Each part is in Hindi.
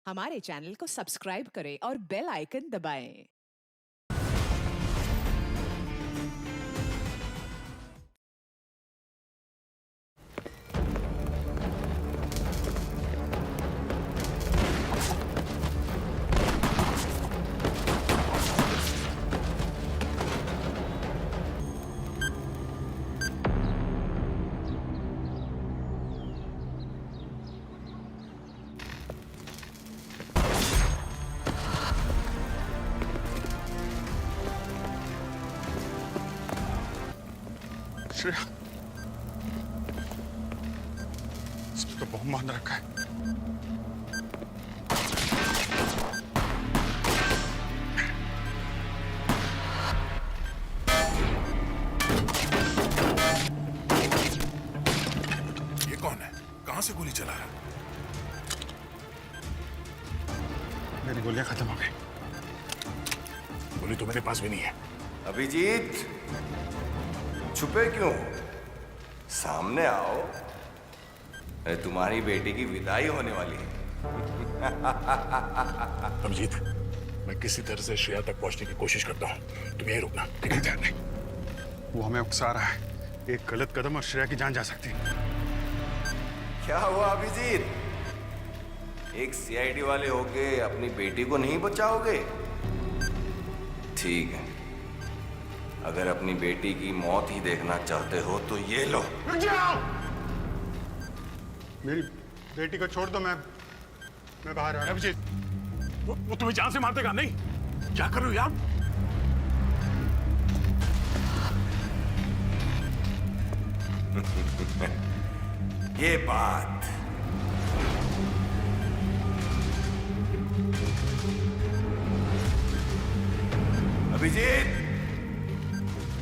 हमारे चैनल को सब्सक्राइब करें और बेल आइकन दबाएं। श्रेया, इसमें तो बम बांध रखा है। ये कौन है? कहां से गोली चला रहा? मेरी गोलियां खत्म हो गई। गोली तो मेरे पास भी नहीं है। अभिजीत, छुपे क्यों? सामने आओ। तुम्हारी बेटी की विदाई होने वाली है। अभिजीत, मैं किसी तरह से श्रेया तक पहुंचने की कोशिश करता हूं। तुम यहीं रुकना, ठीक है? ध्यान नहीं। वो हमें उकसा रहा है। एक गलत कदम और श्रेया की जान जा सकती है। क्या हुआ अभिजीत? एक सीआईडी वाले होके अपनी बेटी को नहीं बचाओगे? ठीक है, अगर अपनी बेटी की मौत ही देखना चाहते हो तो ये लो। रुक जाओ! मेरी बेटी को छोड़ दो, मैं बाहर आ रहा हूं। अभिजीत, वो तुम्हें जान से मार देगा। नहीं, क्या कर रहे हो यार? ये बात अभिजीत,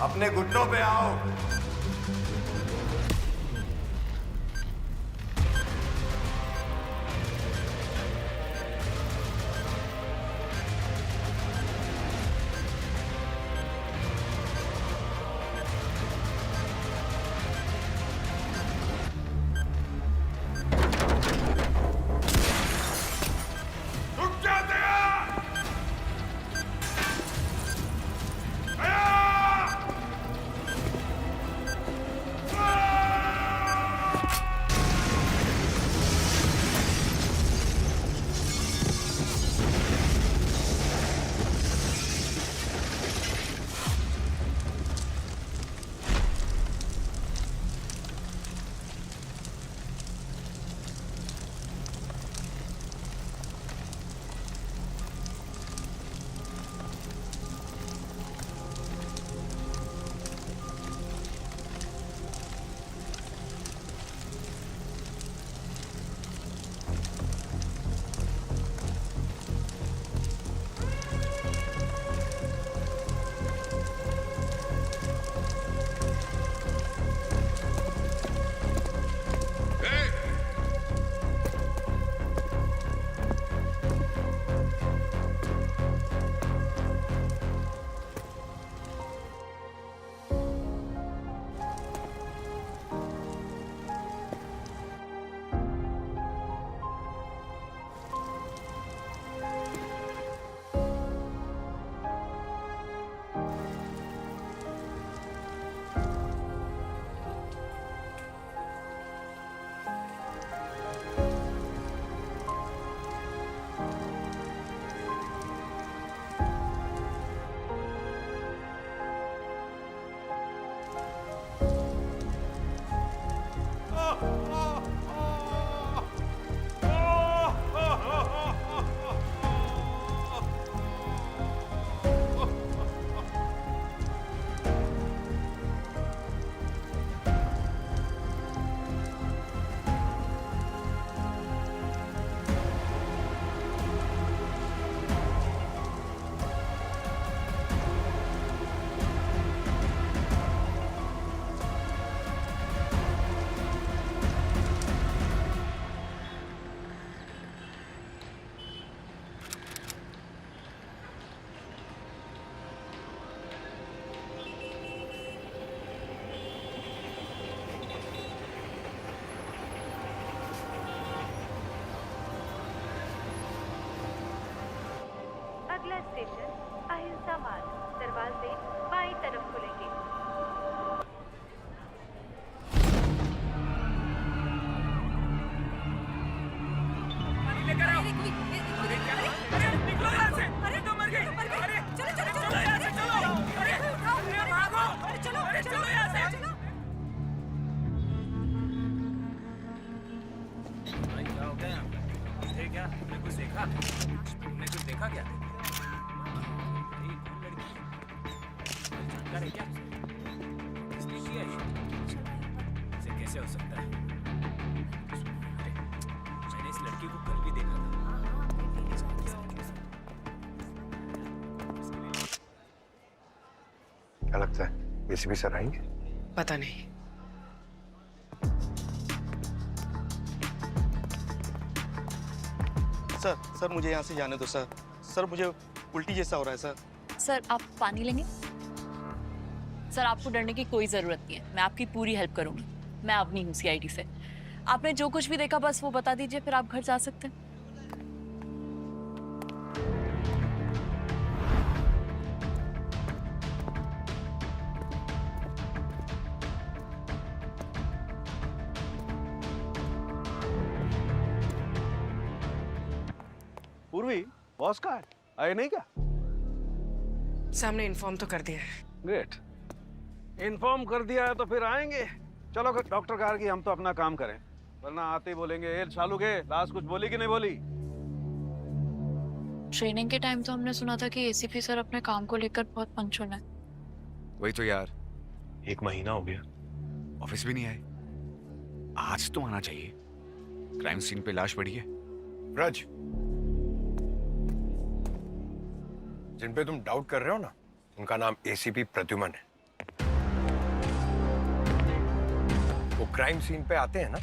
अपने घुटनों पे आओ। रुक जाते हैं! अगला स्टेशन अहिंसा मार्ग, दरवाजे बाईं तरफ खुलेंगे। कैसे हो सकता है? मैंने इस लड़की को कल भी देखा था। क्या लगता है एसीपी सर आएंगे? पता नहीं। सर मुझे यहाँ से जाने दो सर। सर मुझे उल्टी जैसा हो रहा है सर। सर आप पानी लेंगे? सर आपको डरने की कोई जरूरत नहीं है, मैं आपकी पूरी हेल्प करूंगी। मैं अवनी हूँ सीआईडी से। आपने जो कुछ भी देखा बस वो बता दीजिए, फिर आप घर जा सकते हैं। पूर्वी बॉस कहाँ है? आए नहीं क्या? सामने इन्फॉर्म तो कर दिया है। ग्रेट। इन्फॉर्म कर दिया है तो फिर आएंगे। चलो डॉक्टर गार्गी हम तो अपना काम करें, वरना आते ही बोलेंगे ए शालू के लास्ट कुछ बोली कि नहीं बोली। ट्रेनिंग के टाइम तो हमने सुना था कि एसीपी सर अपने काम को लेकर बहुत पंक्चुअल है। वही तो यार, 1 महीना हो गया ऑफिस भी नहीं आए। आज तो आना चाहिए। क्राइम सीन पे लाश पड़ी है। ब्रज, जिन पे तुम डाउट कर रहे हो ना, उनका नाम एसीपी प्रद्युमन है। वो क्राइम सीन पे आते हैं ना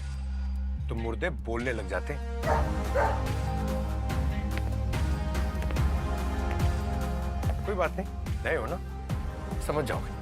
तो मुर्दे बोलने लग जाते हैं। कोई बात नहीं, नए हो ना, समझ जाओगे।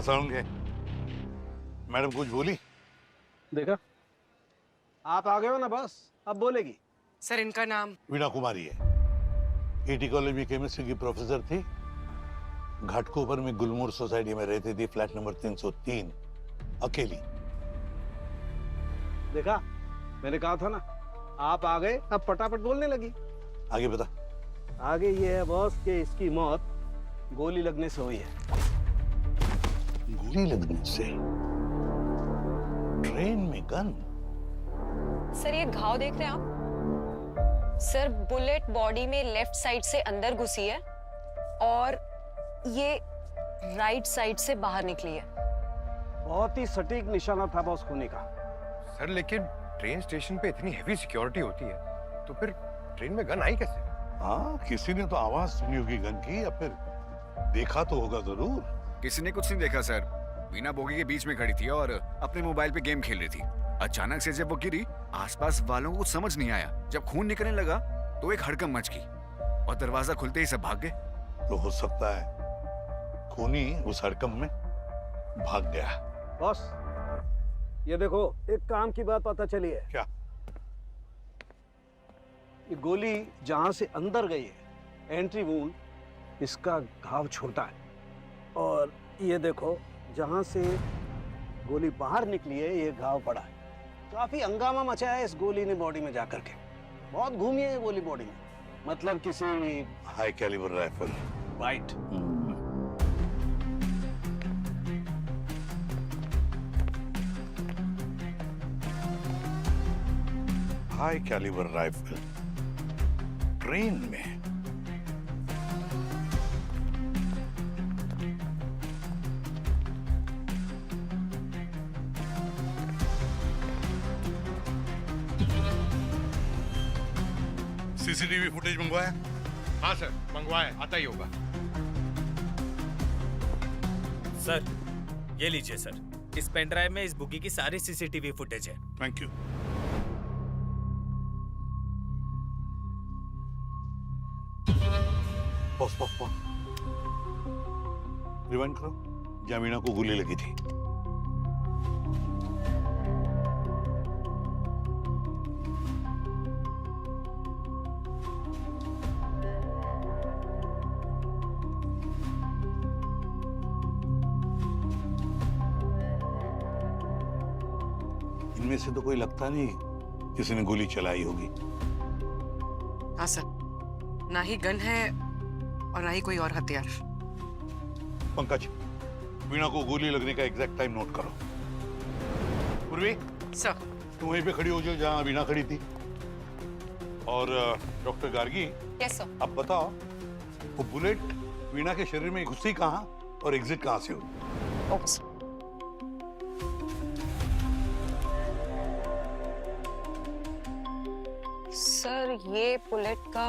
होंगे। मैडम कुछ बोली? देखा, आप आ गए हो ना बस, अब बोलेगी। सर इनका नाम वीणा कुमारी है। ईटी कॉलेज में केमिस्ट्री की प्रोफेसर थी। घाटकोपर में गुलमोर सोसाइटी में रहती थी, फ्लैट नंबर 303, अकेली। देखा, मैंने कहा था ना, आप आ गए, अब फटाफट बोलने लगी। आगे बता। आगे ये है बॉस कि इसकी मौत गोली लगने से हुई है। गोली लगने से? ट्रेन में गन? सर ये घाव देख रहे हैं आप? सर बुलेट बॉडी में लेफ्ट साइड से अंदर घुसी है और ये राइट साइड से बाहर निकली है। बहुत ही सटीक निशाना था बॉस खूनी का। सर लेकिन ट्रेन स्टेशन पे इतनी हेवी सिक्योरिटी होती है, तो फिर ट्रेन में गन आई कैसे? हाँ, किसी ने तो आवाज सुनी होगी गन की, या फिर देखा तो होगा जरूर। किसी ने कुछ नहीं देखा सर। वीणा बोगी के बीच में खड़ी थी और अपने मोबाइल पे गेम खेल रही थी। अचानक से जब वो गिरी, आसपास वालों को कुछ समझ नहीं आया। जब खून निकलने लगा तो एक हड़कंप मच गई और दरवाजा खुलते ही सब भाग गए। तो हो सकता है खूनी उस हड़कंप में भाग गया। बॉस ये देखो, एक काम की बात पता चली है। क्या? ये गोली जहां से अंदर गई है, एंट्री वूंड, इसका घाव छोटा है, और ये देखो जहां से गोली बाहर निकली है, ये घाव बड़ा है। काफी हंगामा मचा है इस गोली ने बॉडी में जाकर के। बहुत घूमी है ये गोली बॉडी में, मतलब किसी high calibre rifle. Right. High calibre rifle train में? सीसीटीवी फुटेज मंगवाया? हाँ सर, मंगवाए, आता ही होगा। सर ये लीजिए सर, इस पेन ड्राइव में इस बुगी की सारी सीसीटीवी फुटेज है। Thank you. Pause pause pause, rewind करो। जहाँ वीणा को गोली लगी थी। इनमें से तो कोई लगता नहीं किसी ने गोली चलाई होगी। हाँ सर, ना ही गन है और ना ही कोई और हथियार। पंकज, वीणा को गोली लगने का एग्जैक्ट टाइम नोट करो। पूर्वी, सर तुम वहीं पे खड़ी हो जाओ जहाँ वीणा खड़ी थी। और डॉक्टर गार्गी, यस सर। अब बताओ वो बुलेट वीणा के शरीर में घुसी कहाँ और एग्जिट कहाँ से हुई? Okay sir. सर ये बुलेट का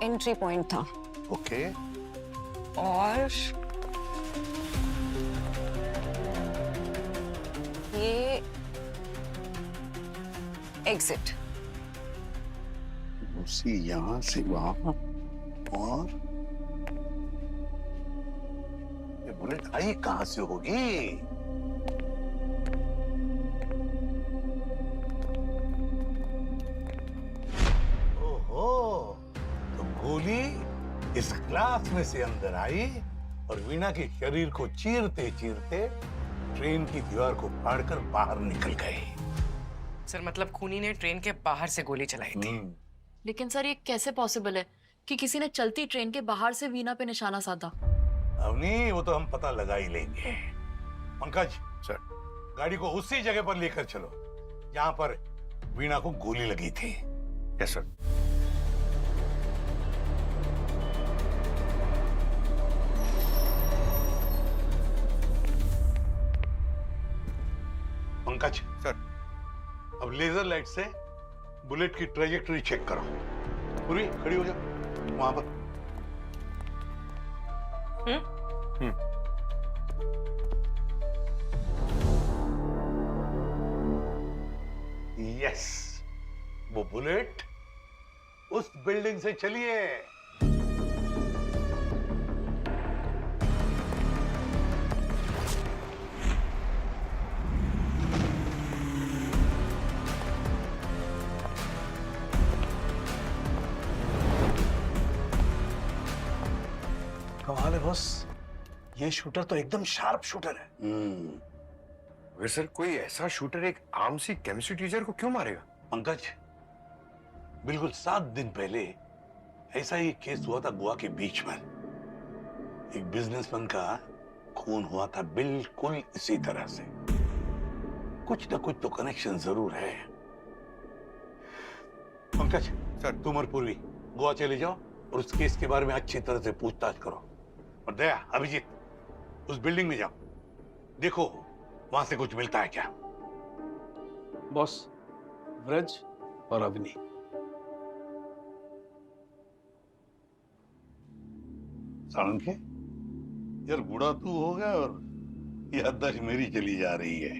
एंट्री पॉइंट था। ओके। और ये एग्जिट। घुसी यहाँ से वहाँ और ये बुलेट आई कहाँ से होगी? तो गोली इस ग्लास में से अंदर आई और वीणा के शरीर को चीरते चीरते ट्रेन की दीवार को फाड़कर बाहर निकल गई। सर मतलब खूनी ने ट्रेन के बाहर से गोली चलाई थी। लेकिन सर ये कैसे पॉसिबल है कि किसी ने चलती ट्रेन के बाहर से वीणा पे निशाना साधा? अवनी, वो तो हम पता लगा ही लेंगे। पंकज सर, गाड़ी को उसी जगह पर लेकर चलो जहां पर वीणा को गोली लगी थी। Yes sir. पंकज सर, अब लेजर लाइट से बुलेट की ट्रेजेक्टरी चेक करो। पूरी खड़ी हो जाओ वहां पर। यस, वो बुलेट उस बिल्डिंग से चली है। कमाल है बॉस, ये शूटर तो एकदम शार्प शूटर है। मगर सर कोई ऐसा शूटर एक आम सी केमिस्ट्री टीचर को क्यों मारेगा? पंकज, बिल्कुल 7 दिन पहले ऐसा ही केस हुआ था गोवा के बीच पर। एक बिजनेसमैन का खून हुआ था बिल्कुल इसी तरह से। कुछ ना कुछ तो कनेक्शन जरूर है। पंकज सर, तुम और पूर्वी गोवा चले जाओ और उस केस के बारे में अच्छी तरह से पूछताछ करो। और दया, अभिजीत, उस बिल्डिंग में जाओ, देखो वहां से कुछ मिलता है क्या। बॉस, व्रज और अवनी। साळुंखे, यार बूढ़ा तू हो गया और याददाश्त मेरी चली जा रही है।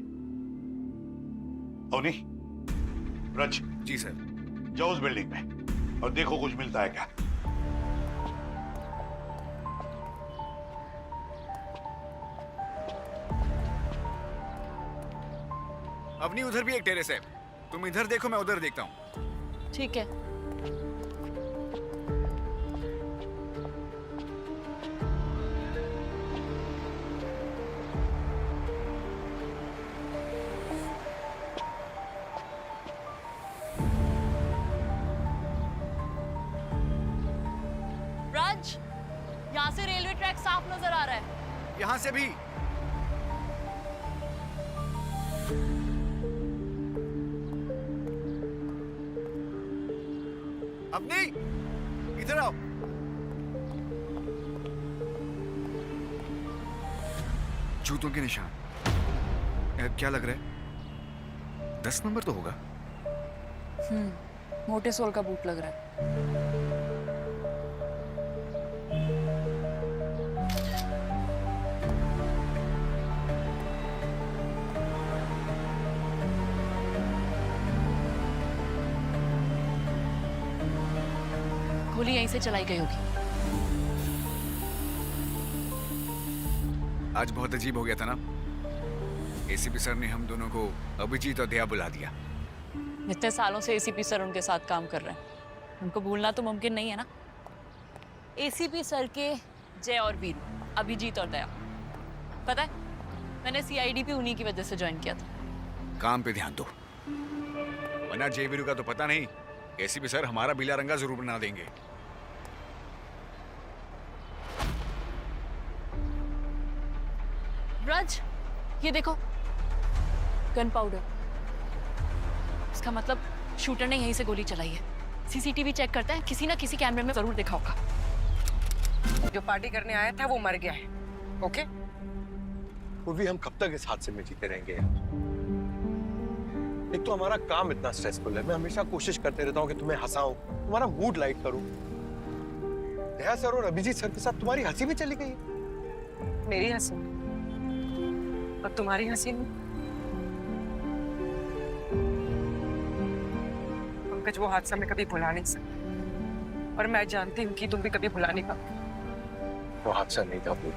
अवनी, व्रज, जी सर। जाओ उस बिल्डिंग में और देखो कुछ मिलता है क्या। अवनी, उधर भी एक टेरेस है, तुम इधर देखो, मैं उधर देखता हूँ। ठीक है। राज, यहाँ से रेलवे ट्रैक साफ नजर आ रहा है। यहाँ से भी। अवनी, इधर आओ। जूतों के निशान, क्या लग रहा है? 10 नंबर तो होगा। मोटे सोल का बूट लग रहा है। गोली यहीं से चलाई गई होगी। आज बहुत अजीब हो गया था ना। एसीपी सर ने हम दोनों को अभिजीत और दया बुला दिया। इतने सालों से एसीपी सर उनके साथ काम कर रहे हैं, उनको भूलना तो मुमकिन नहीं है ना। एसीपी सर के जय और वीरू, अभिजीत और दया, पता है मैंने सीआईडी भी उन्हीं की वजह से ज्वाइन किया था। काम पे ध्यान दो, वरना जय वीरू का तो पता नहीं, एसीपी सर हमारा बीला रंगा जरूर बना देंगे। ब्रज, ये देखो गन पाउडर। इसका मतलब शूटर ने यहीं से गोली चलाई है। सीसीटीवी चेक करते हैं, किसी ना किसी कैमरे में जरूर देखा होगा। जो पार्टी करने आया था वो मर गया है। ओके? पूर्वी, हम कब तक इस हादसे में जीते रहेंगे यार? एक तो हमारा काम इतना स्ट्रेसफुल है, मैं हमेशा कोशिश करते रहता हूँ कि तुम्हें हंसाऊं, तुम्हारा मूड लाइट करूं। दया सर और अभिजीत सर के साथ तुम्हारी हंसी भी चली गई। मेरी हंसी और तुम्हारी हंसी में पंकज, वो हादसा मैं कभी भुला नहीं सकती, और मैं जानती हूँ कि तुम भी कभी भुला नहीं पाओगे। वो हादसा नहीं था, वो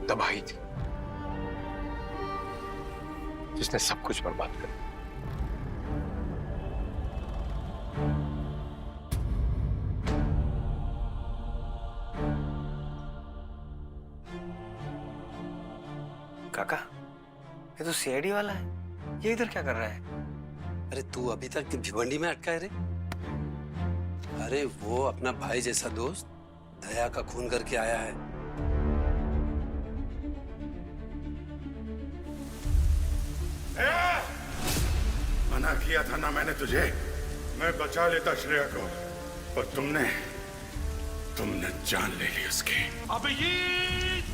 तबाही थी जिसने सब कुछ बर्बाद कर दिया। काका, ये तो सीआईडी वाला है, ये इधर क्या कर रहा है? अरे तू अभी तक भिवंडी में अटका है रे? अरे वो अपना भाई जैसा दोस्त दया का खून करके आया है। मना किया था ना मैंने तुझे, मैं बचा लेता श्रेया को, और तुमने जान ले ली उसकी। अभिजीत!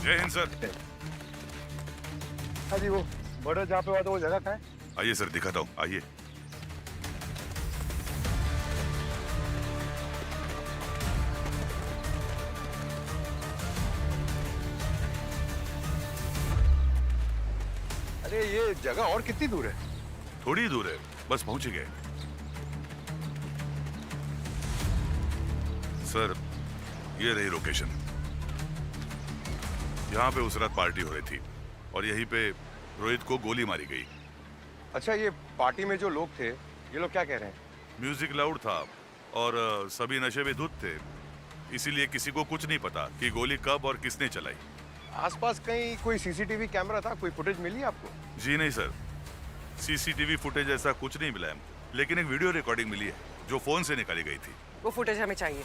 जय हिंद सर। हाँ जी, वो मर्डर जहाँ पे हुआ था वो जगह कहाँ है? आइए सर, दिखाता हूँ, आइए। अरे ये जगह और कितनी दूर है? थोड़ी दूर है, बस पहुंच गए। सर, ये रही लोकेशन। यहाँ पे उस रात पार्टी हो रही थी और यहीं पे रोहित को गोली मारी गई। अच्छा, ये पार्टी में जो लोग थे, ये लोग क्या कह रहे हैं? म्यूजिक लाउड था और सभी नशे में धुत थे, इसीलिए किसी को कुछ नहीं पता कि गोली कब और किसने चलाई। आसपास कहीं कोई सीसीटीवी कैमरा था, कोई फुटेज मिली आपको? जी नहीं सर, सीसीटीवी फुटेज ऐसा कुछ नहीं मिला है, लेकिन एक वीडियो रिकॉर्डिंग मिली है जो फोन से निकाली गई थी। वो फुटेज हमें चाहिए।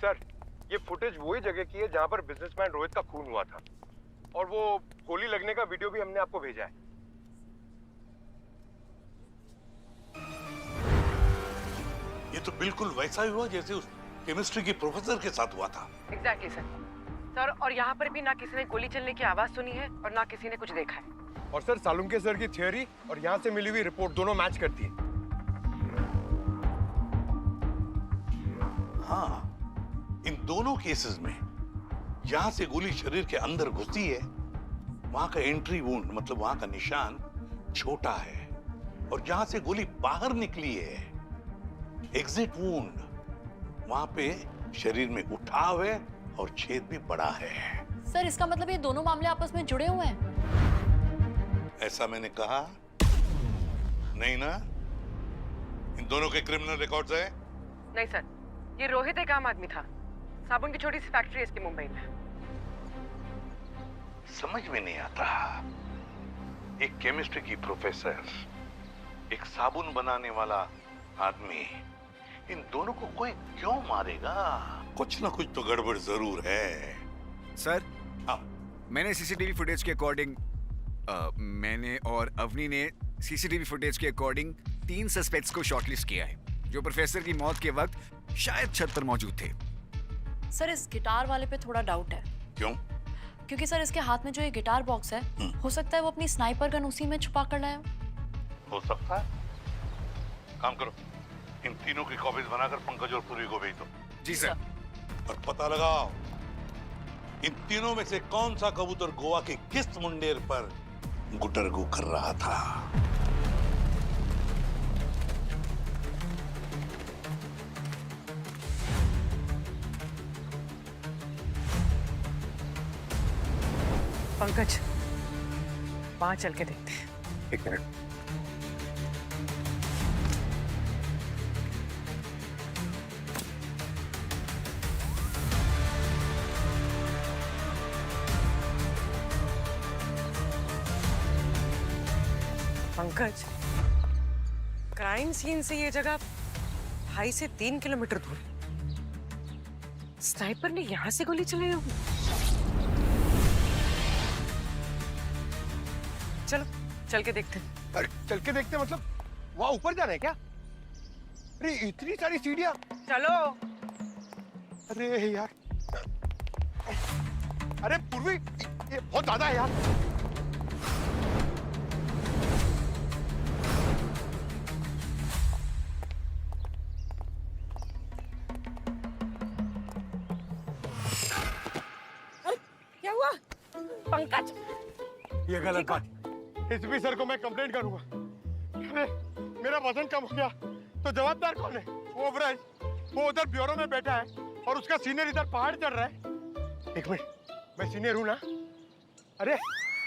सर, ये फुटेज वही जगह की है जहां पर बिजनेसमैन रोहित का खून हुआ था, और वो गोली लगने का वीडियो भी हमने आपको भेजा है। ये तो बिल्कुल वैसा ही हुआ जैसे उस केमिस्ट्री की प्रोफेसर के साथ हुआ था। एग्जैक्टली सर, और यहाँ पर भी ना किसी ने गोली चलने की आवाज सुनी है और ना किसी ने कुछ देखा है। और सर, सालुंके सर की थ्योरी और यहाँ से मिली हुई रिपोर्ट दोनों मैच करती है। हाँ, इन दोनों केसेस में जहां से गोली शरीर के अंदर घुसी है वहां का एंट्री वुंड, मतलब वहां का निशान छोटा है, और जहां से गोली बाहर निकली है एग्जिट वुंड, वहां पे शरीर में उठाव है और छेद भी बड़ा है। सर, इसका मतलब ये दोनों मामले आपस में जुड़े हुए हैं? ऐसा मैंने कहा नहीं ना। इन दोनों के क्रिमिनल रिकॉर्ड्स हैं? नहीं सर, ये रोहित एक आम आदमी था, साबुन की छोटी सी फैक्ट्री है इसकी मुंबई में। समझ में नहीं आता, एक केमिस्ट्री की प्रोफेसर, एक साबुन बनाने वाला आदमी, इन दोनों को कोई क्यों मारेगा? कुछ ना कुछ तो गड़बड़ जरूर है। सर, हाँ, मैंने सीसीटीवी फुटेज के अकॉर्डिंग मैंने और अवनी ने सीसीटीवी फुटेज के अकॉर्डिंग 3 सस्पेक्ट्स को शॉर्टलिस्ट किया है, जो प्रोफेसर की मौत के वक्त शायद छत पर मौजूद थे। सर, इस गिटार वाले पे थोड़ा डाउट है। क्यों? क्योंकि सर इसके हाथ में जो ये गिटार बॉक्स है, हो सकता है वो अपनी स्नाइपर गन उसी में छुपा कर लाया हो सकता है। काम करो, इन तीनों की कॉपीज बनाकर पंकज और पूर्वी को भेज दो। जी सर। और पता लगाओ इन तीनों में से कौन सा कबूतर गोवा के किस मुंडेर पर गुटरगू कर रहा था। पंकज, वहां चल के देखते हैं। एक मिनट। पंकज, क्राइम सीन से ये जगह 2.5 से 3 किलोमीटर दूर है। स्नाइपर ने यहां से गोली चलाई होगी। चलो चल के देखते हैं। अरे चल के देखते हैं मतलब वहां ऊपर जाना है क्या? अरे इतनी सारी सीढ़ियां। चलो। अरे यार, अरे पूर्वी ये बहुत ज्यादा है यार। क्या हुआ पंकज? ये गलत बात। एसपी सर को मैं कंप्लेंट करूंगा। अरे मेरा वजन कम हो गया तो जवाबदार कौन है? वो ब्रज, वो उधर ब्यूरो में बैठा है और उसका सीनियर इधर पहाड़ चढ़ रहा है। एक मिनट, मैं सीनियर हूं ना? अरे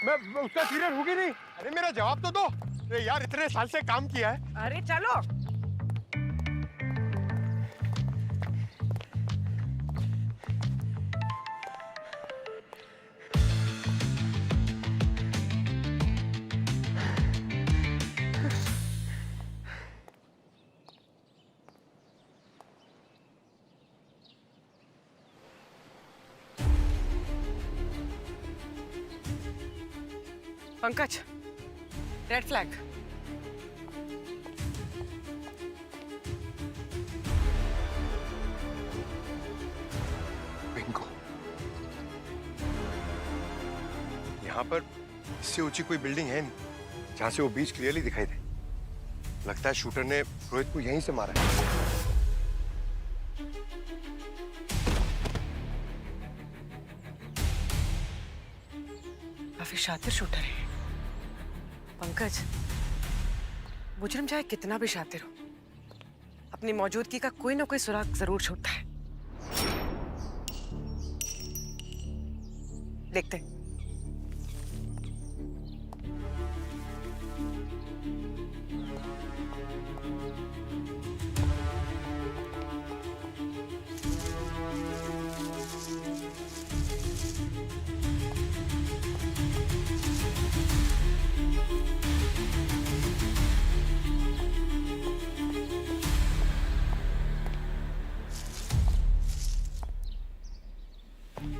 मैं उसका सीनियर हूँ कि नहीं? अरे मेरा जवाब तो दो। अरे यार इतने साल से काम किया है। अरे चलो। Pankaj, red flag. बिंगो। यहाँ पर इससे ऊंची कोई बिल्डिंग है नहीं जहाँ से वो बीच क्लियरली दिखाई दे। लगता है शूटर ने रोहित को यहीं से मारा है। काफी शातिर शूटर है पंकज। मुजरिम चाहे कितना भी शातिर हो, अपनी मौजूदगी का कोई ना कोई सुराग जरूर छोड़ता है। देखते हैं।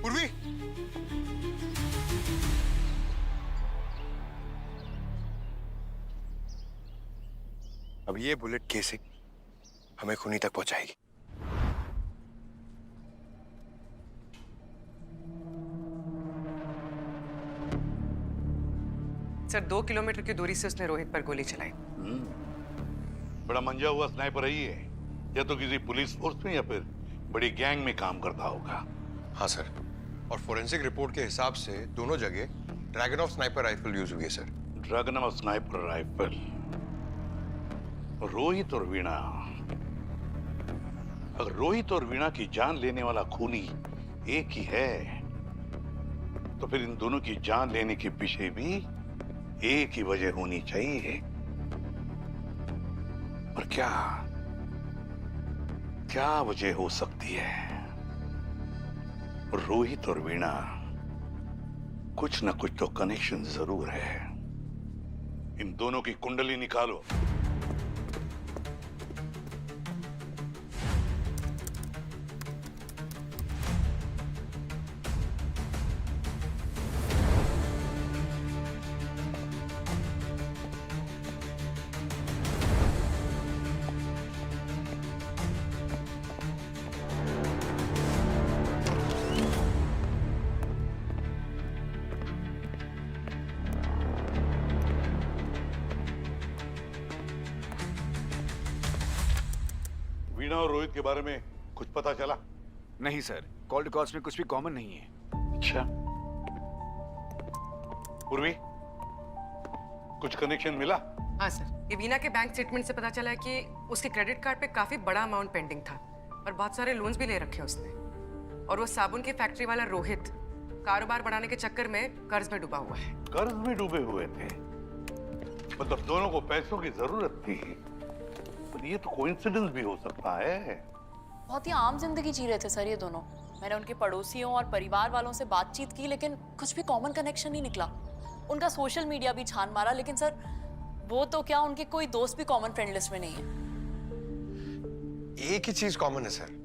पूर्वी, अब ये बुलेट कैसे हमें खूनी तक पहुंचाएगी? सर 2 किलोमीटर की दूरी से उसने रोहित पर गोली चलाई। बड़ा मंजा हुआ स्नाइपर है ये, या तो किसी पुलिस फोर्स में या फिर बड़ी गैंग में काम करता होगा। हाँ सर, और फोरेंसिक रिपोर्ट के हिसाब से दोनों जगह dragon of sniper rifle use हुई है sir. Dragon of sniper rifle. Rohit और वीणा, अगर रोहित और वीणा की जान लेने वाला खूनी एक ही है तो फिर इन दोनों की जान लेने के पीछे भी एक ही वजह होनी चाहिए। और क्या वजह हो सकती है? रोहित और वीणा कुछ ना कुछ तो कनेक्शन जरूर है। इन दोनों की कुंडली निकालो। वीणा और रोहित के बारे में कुछ पता चला? नहीं सर, कॉल रिकॉर्ड्स में कुछ भी कॉमन नहीं है। अच्छा, पूर्वी कुछ कनेक्शन मिला? हाँ सर, ये वीना के बैंक स्टेटमेंट से पता चला है कि उसके क्रेडिट कार्ड पे काफी बड़ा अमाउंट पेंडिंग था और बहुत सारे लोन्स भी ले रखे उसने। और वो साबुन की फैक्ट्री वाला रोहित कारोबार बढ़ाने के चक्कर में कर्ज में डूबा हुआ है। कर्ज में डूबे हुए थे? मतलब दोनों को पैसों की जरूरत थी। पर ये तो कोइंसिडेंस भी हो सकता है। बहुत ही आम जिंदगी जी रहे थे सर ये दोनों। मैंने उनके पड़ोसियों और परिवार वालों से बातचीत की, लेकिन कुछ भी कॉमन कनेक्शन नहीं निकला। उनका सोशल मीडिया भी छान मारा, लेकिन सर वो तो क्या, उनके कोई दोस्त भी कॉमन फ्रेंड लिस्ट में नहीं है। एक ही चीज कॉमन है सर।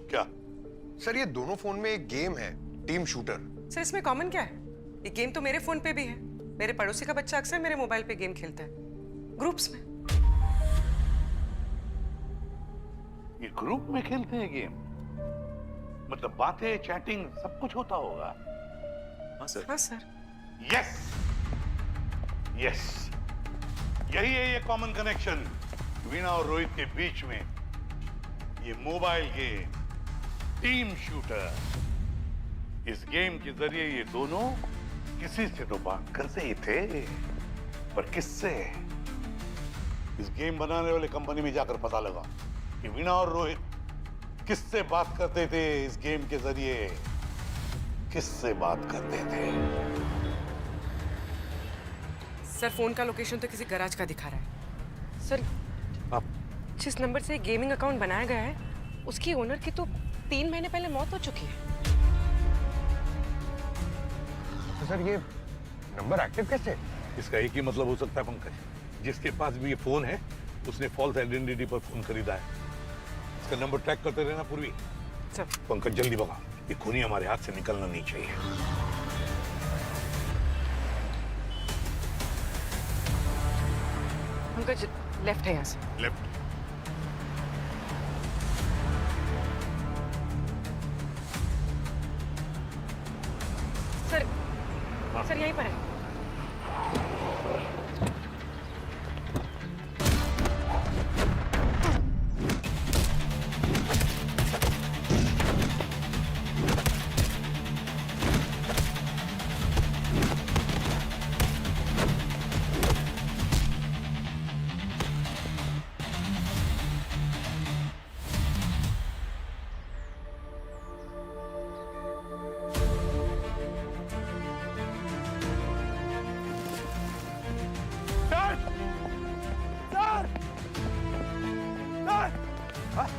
क्या? सर ये दोनों फोन में एक गेम है, टीम शूटर। सर इसमें कॉमन क्या है? ये गेम तो मेरे फोन पे भी है। मेरे पड़ोसी का बच्चा अक्सर मेरे मोबाइल पे गेम खेलता है, ग्रुप्स में। ये ग्रुप में खेलते हैं गेम? मतलब बातें, चैटिंग सब कुछ होता होगा? हाँ सर। हाँ सर। यस यस, यही है ये कॉमन कनेक्शन वीणा और रोहित के बीच में। ये मोबाइल गेम, टीम शूटर। इस गेम के जरिए ये दोनों किसी से तो बात करते ही थे, पर किससे? इस गेम बनाने वाले कंपनी में जाकर पता लगा कि वीणा और रोहित किससे बात करते थे। इस गेम के जरिए किससे बात करते थे? सर फोन का लोकेशन तो किसी गैराज का दिखा रहा है। सर आप जिस नंबर से गेमिंग अकाउंट बनाया गया है उसकी ओनर की तो 3 महीने पहले मौत हो चुकी है। तो सर ये नंबर एक्टिव कैसे? इसका एक ही मतलब हो सकता है पंकज, जिसके पास भी ये फोन है उसने फॉल्स आइडेंटिटी पर फोन खरीदा है। इसका नंबर ट्रैक करते रहना पूर्वी। सर पंकज जल्दी भगा, ये खूनी हमारे हाथ से निकलना नहीं चाहिए। पंकज लेफ्ट है यहाँ से। लेफ्ट। सर सर यहीं पर है।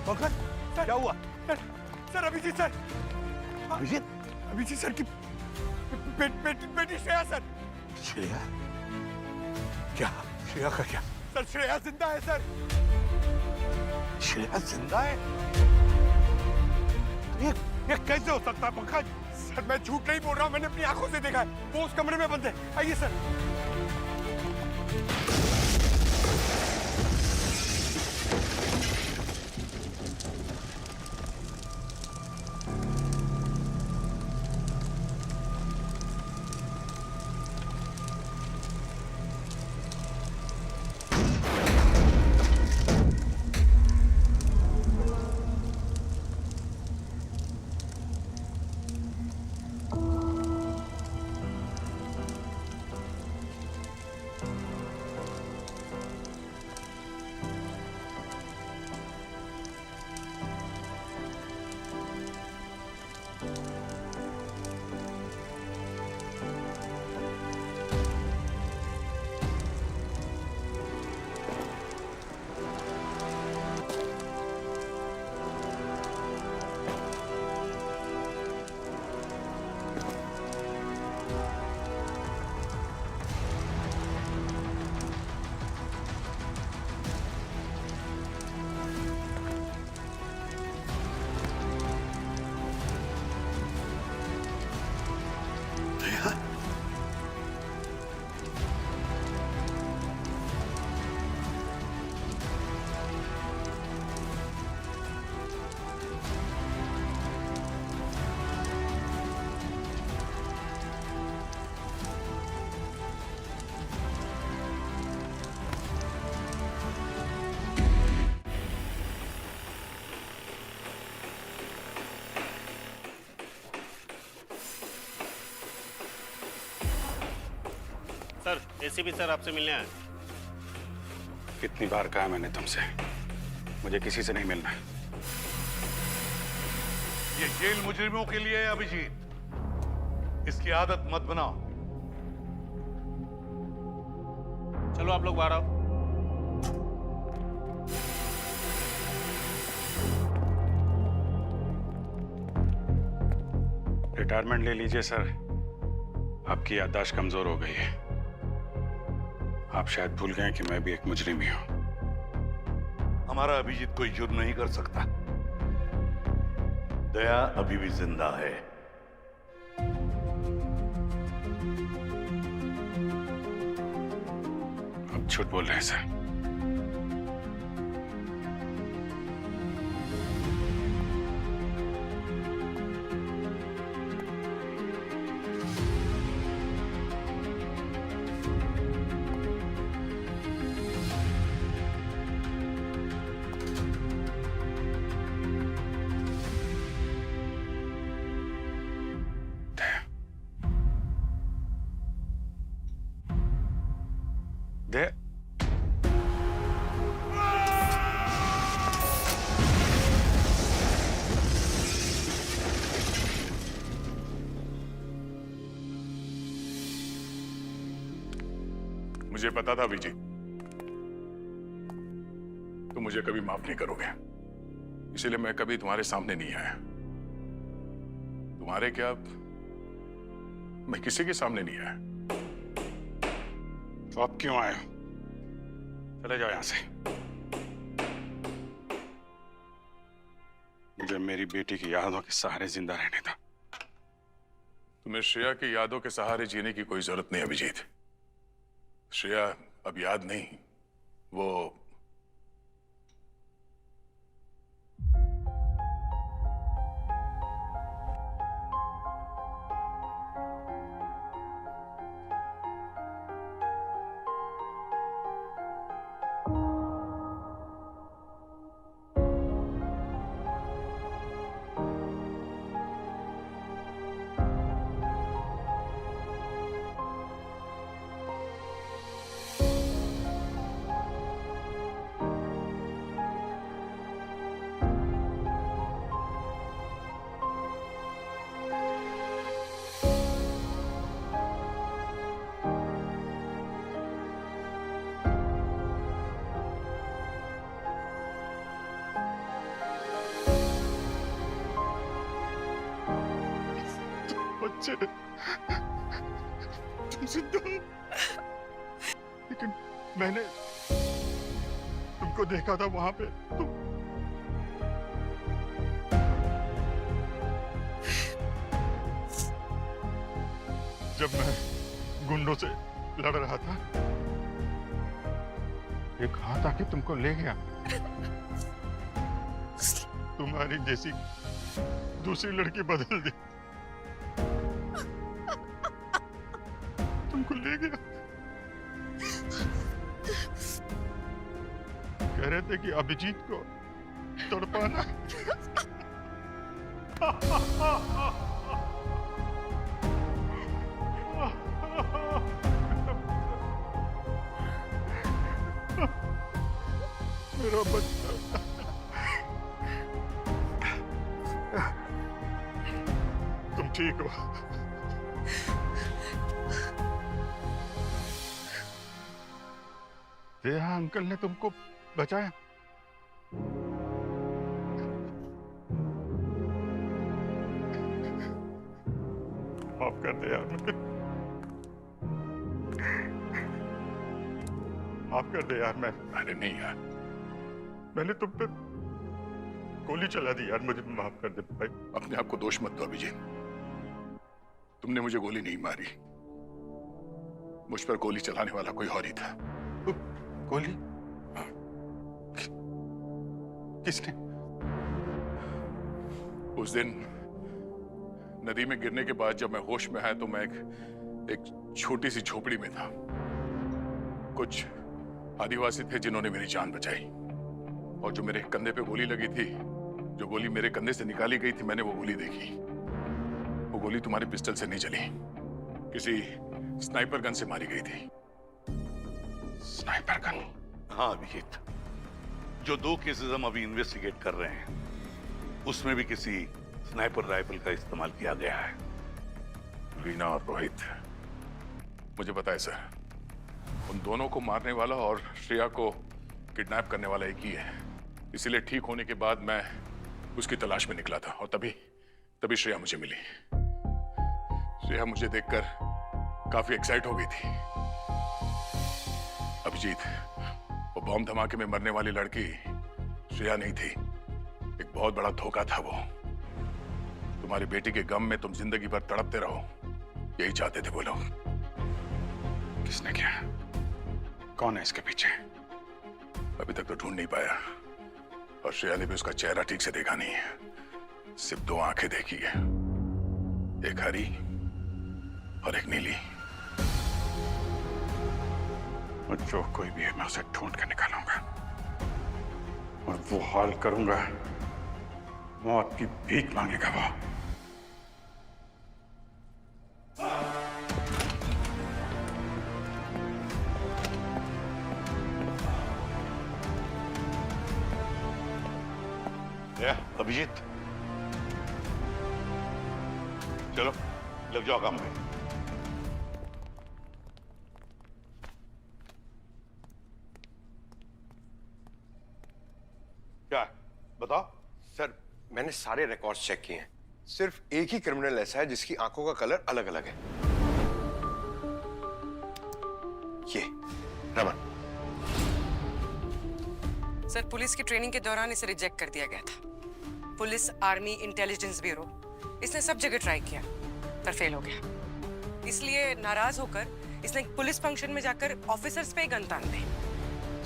पंकज क्या हुआ? Sir Abhijit sir. Abhijit? Abhijit sir की बेटी श्रेया सर। श्रेया? क्या? श्रेया का क्या? सर श्रेया जिंदा है सर। श्रेया जिंदा है? ये कैसे हो सकता है पंकज? सर मैं झूठ नहीं बोल रहा हूँ, मैंने अपनी आंखों से देखा है। वो उस कमरे में बंद है। आइए सर। सर एसीपी सर आपसे मिलने आए। कितनी बार कहा मैंने तुमसे, मुझे किसी से नहीं मिलना। ये जेल मुजरिमों के लिए है अभिजीत, इसकी आदत मत बनाओ। चलो आप लोग बाहर आओ। रिटायरमेंट ले लीजिए सर, आपकी याददाश्त कमजोर हो गई है। आप शायद भूल गए कि मैं भी एक मुजरिम ही हूं। हमारा अभिजीत कोई जुर्म नहीं कर सकता। दया अभी भी जिंदा है। आप झूठ बोल रहे हैं सर। दे मुझे पता था अभिजीत, तुम मुझे कभी माफ नहीं करोगे, इसलिए मैं कभी तुम्हारे सामने नहीं आया। तुम्हारे क्या, मैं किसी के सामने नहीं आया। तो आप क्यों आए हो? चले जाओ यहां से। मुझे मेरी बेटी की यादों के सहारे जिंदा रहने था। तुम्हें श्रेया की यादों के सहारे जीने की कोई जरूरत नहीं अभिजीत। श्रेया अब याद नहीं, वो बच्चे तुम जिंदा हो, लेकिन मैंने तुमको देखा था वहां पे। तुम जब मैं गुंडों से लड़ रहा था, एक हाथ आके तुमको ले गया। तुम्हारी जैसी दूसरी लड़की बदल दी, तुमको ले गया। कह रहे थे कि अभिजीत को तड़पाना। मेरा बच्चा, तुम ठीक हो? दया अंकल ने तुमको बचाया। माफ कर दे यार, माफ कर दे यार। अरे नहीं यार, मैंने तुम पे गोली चला दी यार, मुझे माफ कर दे भाई। अपने आप को दोष मत दो अभिजीत, तुमने मुझे गोली नहीं मारी, मुझ पर गोली चलाने वाला कोई और ही था। गोली? किसने? उस दिन नदी में गिरने के बाद जब मैं होश में आया तो मैं एक छोटी सी झोपड़ी में था। कुछ आदिवासी थे जिन्होंने मेरी जान बचाई, और जो मेरे कंधे पे गोली लगी थी, जो गोली मेरे कंधे से निकाली गई थी, मैंने वो गोली देखी। वो गोली तुम्हारे पिस्टल से नहीं चली, किसी स्नाइपर गन से मारी गई थी। Sniper gun? हाँ अभिजीत, जो 2 केसेस हम अभी इन्वेस्टिगेट कर रहे हैं उसमें भी किसी स्नाइपर राइफल का इस्तेमाल किया गया है। वीना और रोहित, मुझे पता है सर, उन दोनों को मारने वाला और श्रेया को किडनैप करने वाला एक ही है। इसीलिए ठीक होने के बाद मैं उसकी तलाश में निकला था और तभी श्रेया मुझे मिली। श्रेया मुझे देखकर काफी एक्साइट हो गई थी। अभिजीत, वो बॉम्ब धमाके में मरने वाली लड़की श्रेया नहीं थी, एक बहुत बड़ा धोखा था वो। तुम्हारी बेटी के गम में तुम जिंदगी भर तड़पते रहो, यही चाहते थे वो लोग। किसने किया? कौन है इसके पीछे? अभी तक तो ढूंढ नहीं पाया और श्रेया ने भी उसका चेहरा ठीक से देखा नहीं है। सिर्फ 2 आंखें देखी है, एक हरी और एक नीली। और जो कोई भी है मैं उसे ढूंढ कर निकालूंगा और वो हाल करूंगा, मौत की भीख मांगेगा वो। अभिजीत, चलो लग जाओ काम में। क्या बताओ? सर, मैंने सारे रिकॉर्ड्स चेक किए हैं। सिर्फ एक ही क्रिमिनल ऐसा है जिसकी आंखों का कलर अलग अलग है। ये रमन। सर, पुलिस की ट्रेनिंग के दौरान इसे रिजेक्ट कर दिया गया था। पुलिस, आर्मी, इंटेलिजेंस ब्यूरो, इसने सब जगह ट्राई किया पर फेल हो गया। इसलिए नाराज होकर इसने पुलिस फंक्शन में जाकर ऑफिसर्स पे ही गन तान दी।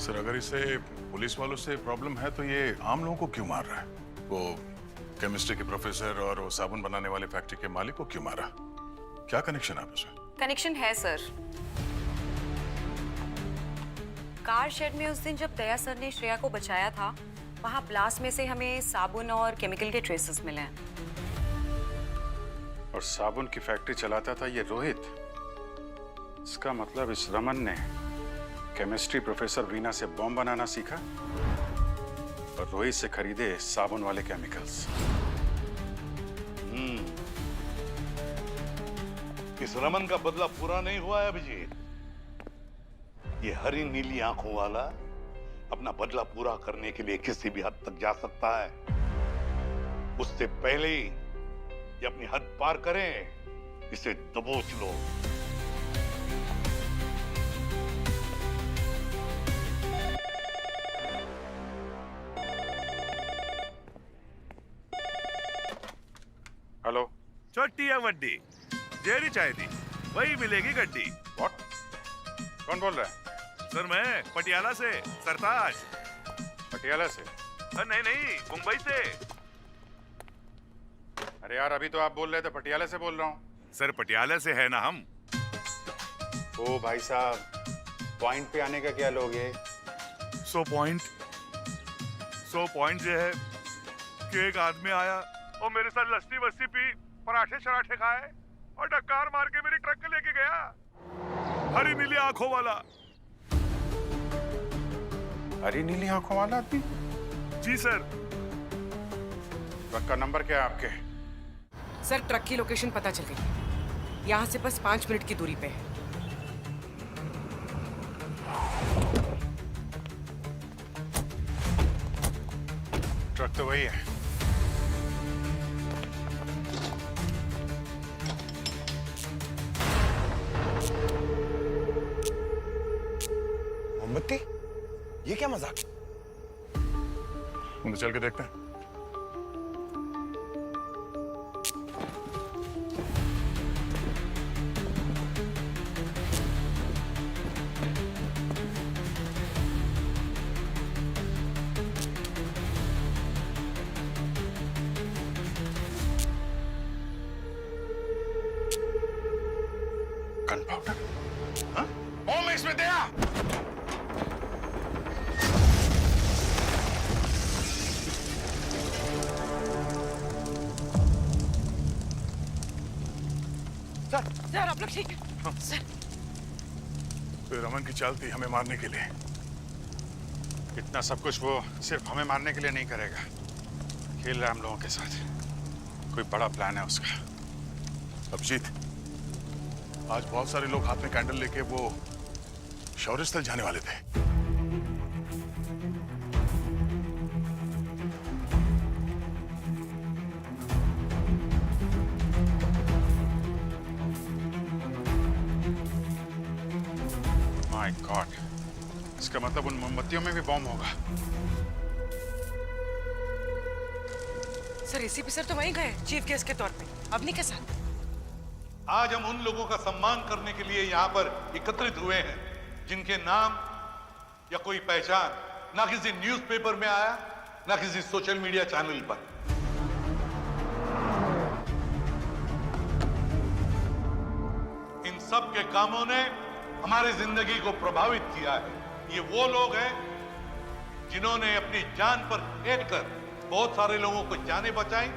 सर, अगर इसे पुलिस वालों से प्रॉब्लम है तो ये आम लोगों को क्यों मार रहा है? वो केमिस्ट्री के प्रोफेसर और वो साबुन बनाने वाले फैक्ट्री के मालिक को क्यों मारा? क्या कनेक्शन है आपस में? कनेक्शन है सर। कार शेड में उस दिन जब दया सर ने श्रेया को बचाया था, वहां ब्लास्ट में से हमें साबुन और केमिकल के ट्रेसेस मिले हैं। और साबुन की फैक्ट्री चलाता था ये रोहित। इसका मतलब इस रमन ने केमिस्ट्री प्रोफेसर वीना से बॉम्ब बनाना सीखा और रोहित से खरीदे साबुन वाले केमिकल्स। इस रमन का बदला पूरा नहीं हुआ है अभिजीत। ये हरी नीली आंखों वाला अपना बदला पूरा करने के लिए किसी भी हद तक जा सकता है। उससे पहले ही ये अपनी हद पार करें, इसे दबोच लो। हेलो। छोटी या वड्डी, जेरी चाय दी, वही मिलेगी गड्डी। व्हाट? कौन बोल रहा है? सर, मैं पटियाला से, सरताज। पटियाला से? नहीं, मुंबई से। अरे यार, अभी तो आप बोल रहे थे पटियाला से बोल रहा हूँ। सर, पटियाला से है ना हम। ओ भाई साहब, पॉइंट पे आने का क्या लोगे? 100 पॉइंट ये है कि एक आदमी आया और मेरे साथ लस्सी वस्सी पी, पराठे शराठे खाए और डकार मार के मेरी ट्रक लेके गया। हरी नीली आंखों वाला। हरी नीली आंखों वाला आदमी? जी सर। ट्रक का नंबर क्या है आपके? सर, ट्रक की लोकेशन पता चल गई। यहाँ से बस 5 मिनट की दूरी पे है। ट्रक तो वही है। मोमबत्ती? ये क्या मजाक? अंदर चल के देखते हैं। Gun powder? हाँ? बॉम्ब इसमें दे आ! सर, आप लोग ठीक है? सर, तो रमन की चाल थी हमें मारने के लिए। इतना सब कुछ वो सिर्फ हमें मारने के लिए नहीं करेगा। खेल रहा है हम लोगों के साथ, कोई बड़ा प्लान है उसका। अभिजीत, आज बहुत सारे लोग हाथ में कैंडल लेके वो शौर्य स्थल जाने वाले थे। माय गॉड, इसका मतलब उन मोमबत्तियों में भी बॉम्ब होगा। सर एसीपी सर तो वहीं गए चीफ गेस्ट के तौर पे, अवनी के साथ। आज हम उन लोगों का सम्मान करने के लिए यहाँ पर एकत्रित हुए हैं जिनके नाम या कोई पहचान ना किसी न्यूज़पेपर में आया, ना किसी सोशल मीडिया चैनल पर। इन सब के कामों ने हमारी जिंदगी को प्रभावित किया है। ये वो लोग हैं जिन्होंने अपनी जान पर खेलकर बहुत सारे लोगों को जानें बचाई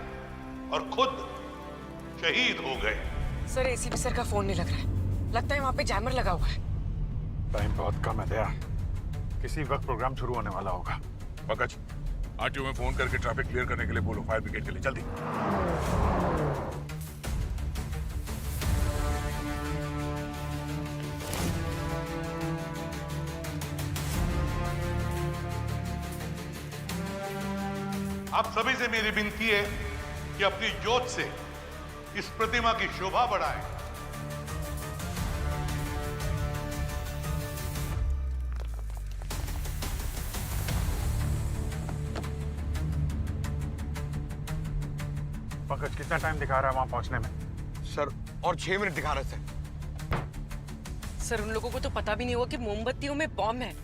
और खुद शहीद हो गए। सर एसीपी सर का फोन नहीं लग रहा है, लगता है वहां पे जैमर लगा हुआ है। टाइम बहुत कम है दया, किसी वक्त प्रोग्राम शुरू होने वाला होगा। पंकज, आरटीओ में फोन करके ट्रैफिक क्लियर करने के लिए बोलो, फायर ब्रिगेड के लिए, जल्दी। आप सभी से मेरी विनती है कि अपनी जोत से इस प्रतिमा की शोभा बढ़ाएं। पंकज, कितना टाइम दिखा रहा है वहां पहुंचने में? सर और 6 मिनट दिखा रहे थे। सर उन लोगों को तो पता भी नहीं हुआ कि मोमबत्तियों में बॉम्ब है।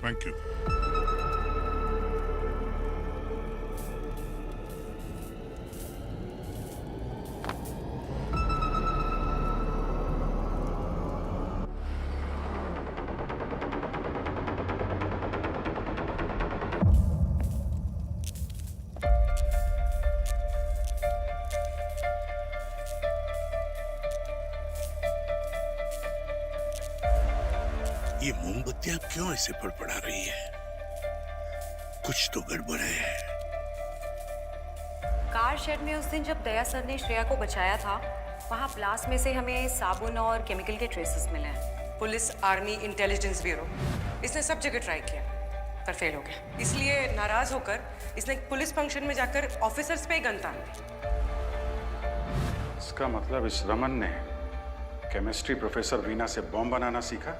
Thank you. ये मोमबत्तियां क्यों ऐसे फड़फड़ा रही है? कुछ तो गड़बड़ है। कार शेड में उस दिन जब दया सर ने श्रेया को बचाया था, वहाँ ब्लास्ट में से हमें साबुन और केमिकल के ट्रेसेस मिले हैं। पुलिस, आर्मी, इंटेलिजेंस ब्यूरो, इसने सब जगह ट्राई किया पर फेल हो गया। इसलिए नाराज होकर इसने पुलिस फंक्शन में जाकर ऑफिसर्स पे ही गन तान दी। इसका मतलब इस रमन ने केमिस्ट्री प्रोफेसर वीना से बॉम्ब बनाना सीखा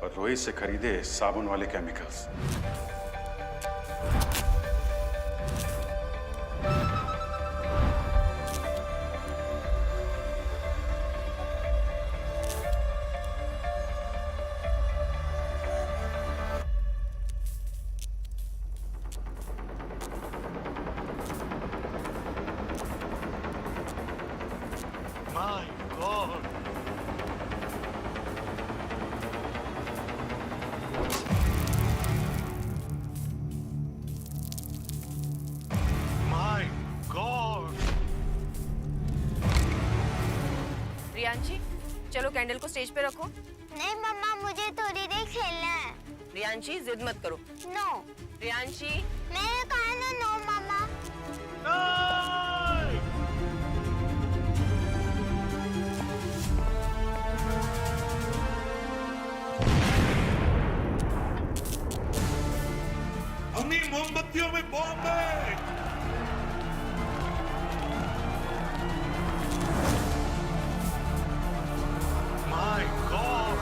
और रोहित से खरीदे साबुन वाले chemicals. My God! My God! Riyanshi, चलो कैंडल को स्टेज पे रखो। नहीं मम्मा, मुझे थोड़ी देर खेलना है। रियांशी, जिद मत करो। नो। रियांशी, मैंने कहा ना नो मम्मा। अपनी मोमबत्तियों में बॉम्ब है। My God!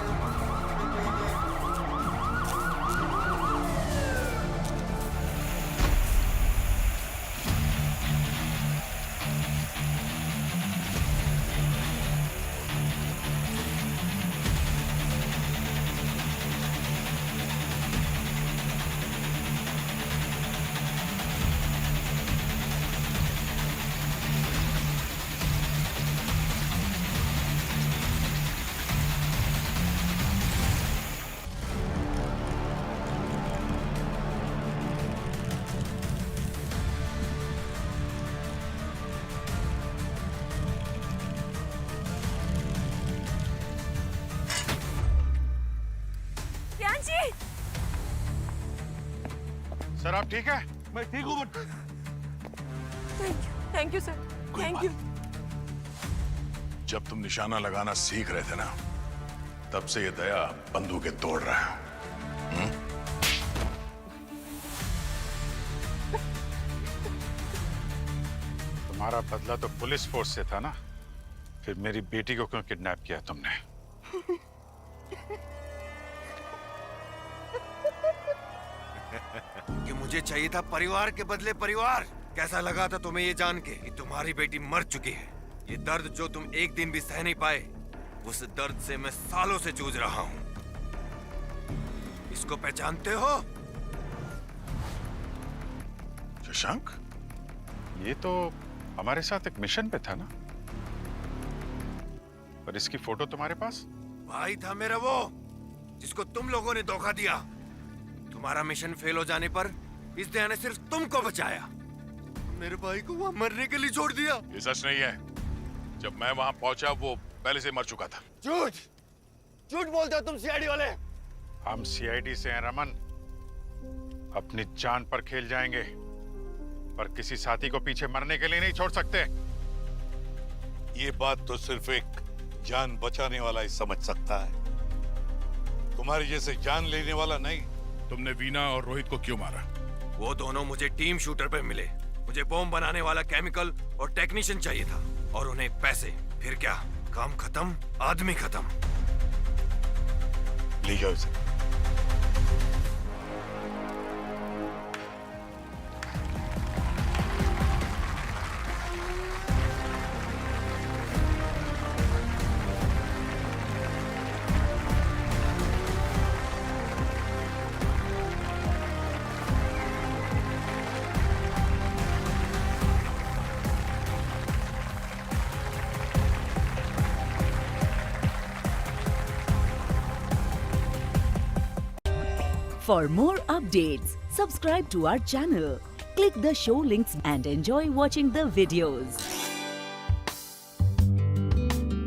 सब ठीक है? मैं ठीक हूँ but thank you sir, thank you. जब तुम निशाना लगाना सीख रहे थे ना, तब से ये दया बंदूकें तोड़ रहा है। तुम्हारा बदला तो पुलिस फोर्स से था ना, फिर मेरी बेटी को क्यों किडनैप किया तुमने? कि मुझे चाहिए था परिवार के बदले परिवार। कैसा लगा था तुम्हें ये जान के कि तुम्हारी बेटी मर चुकी है? ये दर्द जो तुम एक दिन भी सह नहीं पाए, उस दर्द से मैं सालों से जूझ रहा हूं। इसको पहचानते हो? शशांक, ये तो हमारे साथ एक मिशन पे था ना, पर इसकी फोटो तुम्हारे पास? भाई था मेरा वो, जिसको तुम लोगों ने धोखा दिया। तुम्हारा मिशन फेल हो जाने पर इस दया ने सिर्फ तुमको बचाया। मेरे भाई को वहां मरने के लिए छोड़ दिया। ये सच नहीं है। जब मैं वहां पहुंचा वो पहले से मर चुका था। झूठ, झूठ बोलते हो तुम सीआईडी वाले। हम सीआईडी से हैं रमन, अपनी जान पर खेल जाएंगे, पर किसी साथी को पीछे मरने के लिए नहीं छोड़ सकते। ये बात तो सिर्फ एक जान बचाने वाला ही समझ सकता है, तुम्हारे जैसे जान लेने वाला नहीं। तुमने वीना और रोहित को क्यों मारा? वो दोनों मुझे टीम शूटर पे मिले। मुझे बॉम्ब बनाने वाला केमिकल और टेक्नीशियन चाहिए था, और उन्हें पैसे। फिर क्या, काम खत्म, आदमी खत्म। ले जाओ इसे। For more updates, subscribe to our channel, click the show links and enjoy watching the videos.